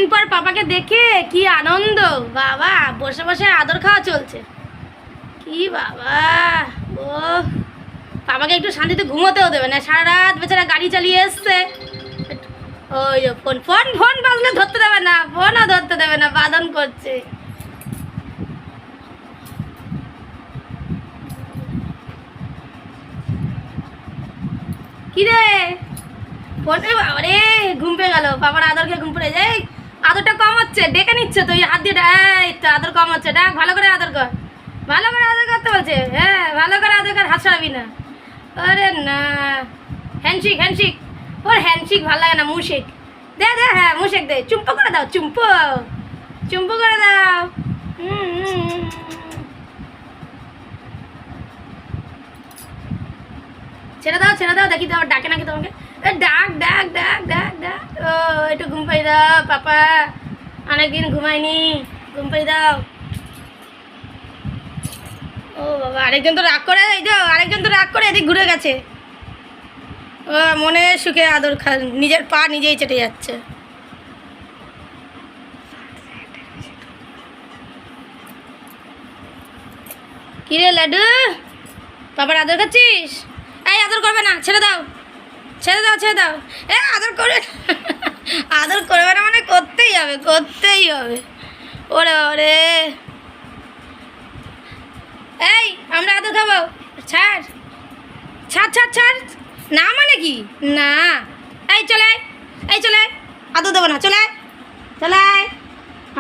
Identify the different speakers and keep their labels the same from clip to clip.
Speaker 1: কতদিন পর পাপাকে দেখে কি আনন্দ, বাবা বসে বসে আদর খাওয়া চলছে। কি বাবা, ও পাপাকে একটু শান্তিতে ঘুমোতেও দেবে না, সারা রাত বেচারা গাড়ি চালিয়ে এসছে। ওই ফোন ফোন ফোন বাজলে ধরতে দেবে না, ফোনও ধরতে দেবে না, বাদন করছে। কি রে ফোনে বাবারে ঘুম পেয়ে গেল, বাবার আদরকে ঘুম পেয়ে যায়। আদরটা কম হচ্ছে, ডেকে নিচ্ছে তো হাত দিয়ে, এই তো আদর কম হচ্ছে, ডাক ভালো করে আদর কর, ভালো করে আদর করতে বলছে। হ্যাঁ ভালো করে আদর কর, হাত ছাড়াবি না। আরে না, হ্যান্ডশেক হ্যান্ডশেক, ওর হ্যান্ডশেক ভালো লাগে না, মুশেক দে দে, হ্যাঁ মুশেক দে, চুম্প করে দাও, চুম্প চুম্প করে দাও। ছেড়ে দাও ছেড়ে দাও, দেখি তো আবার ডাকে নাকি তোমাকে। ডাক ডাক ডাক ডাক ডাক, ও একটু ঘুম পাই দাও পাপা, অনেকদিন ঘুমাইনি, ঘুম পাই দাও। ও বাবা, আরেকজন তো রাগ করে, এই যে আরেকজন তো রাগ করে এদিক ঘুরে গেছে। ও মনে সুখে আদর খা, নিজের পা নিজেই চেটে যাচ্ছে। কিরে লাড্ডু, বাবার আদর খাচ্ছিস? এই আদর করবে না, ছেড়ে দাও ছেড়ে দাও ছেড়ে দাও। এ আদর করবে আদর করবে না মানে করতেই হবে, করতেই হবে। ওরে ওরে, এই আমরা আদর খাবো, ছাড় ছাড় ছাড় ছাড়। না মানে কি না, এই চলে এই চলে, আদর দেবো না, চলে চলে,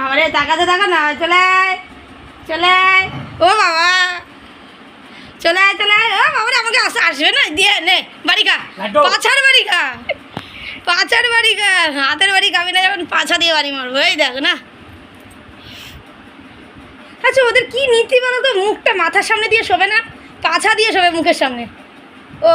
Speaker 1: আমারে তাকাতে থাকা না, চলে চলে। ও বাবা চলে চলে, ও বাবা আমাকে আসবে না, দিয়ে নে বাড়ি খা, পাছার বাড়ি খা, পাছার বাড়ি খা, হাতের বাড়ি খাবি না, যখন পাছা দিয়ে বাড়ি মারবো। এই দেখো না, আচ্ছা ওদের কি নীতি বলো তো, মুখটা মাথার সামনে দিয়ে শোবে না, পাছা দিয়ে শোবে মুখের সামনে। ও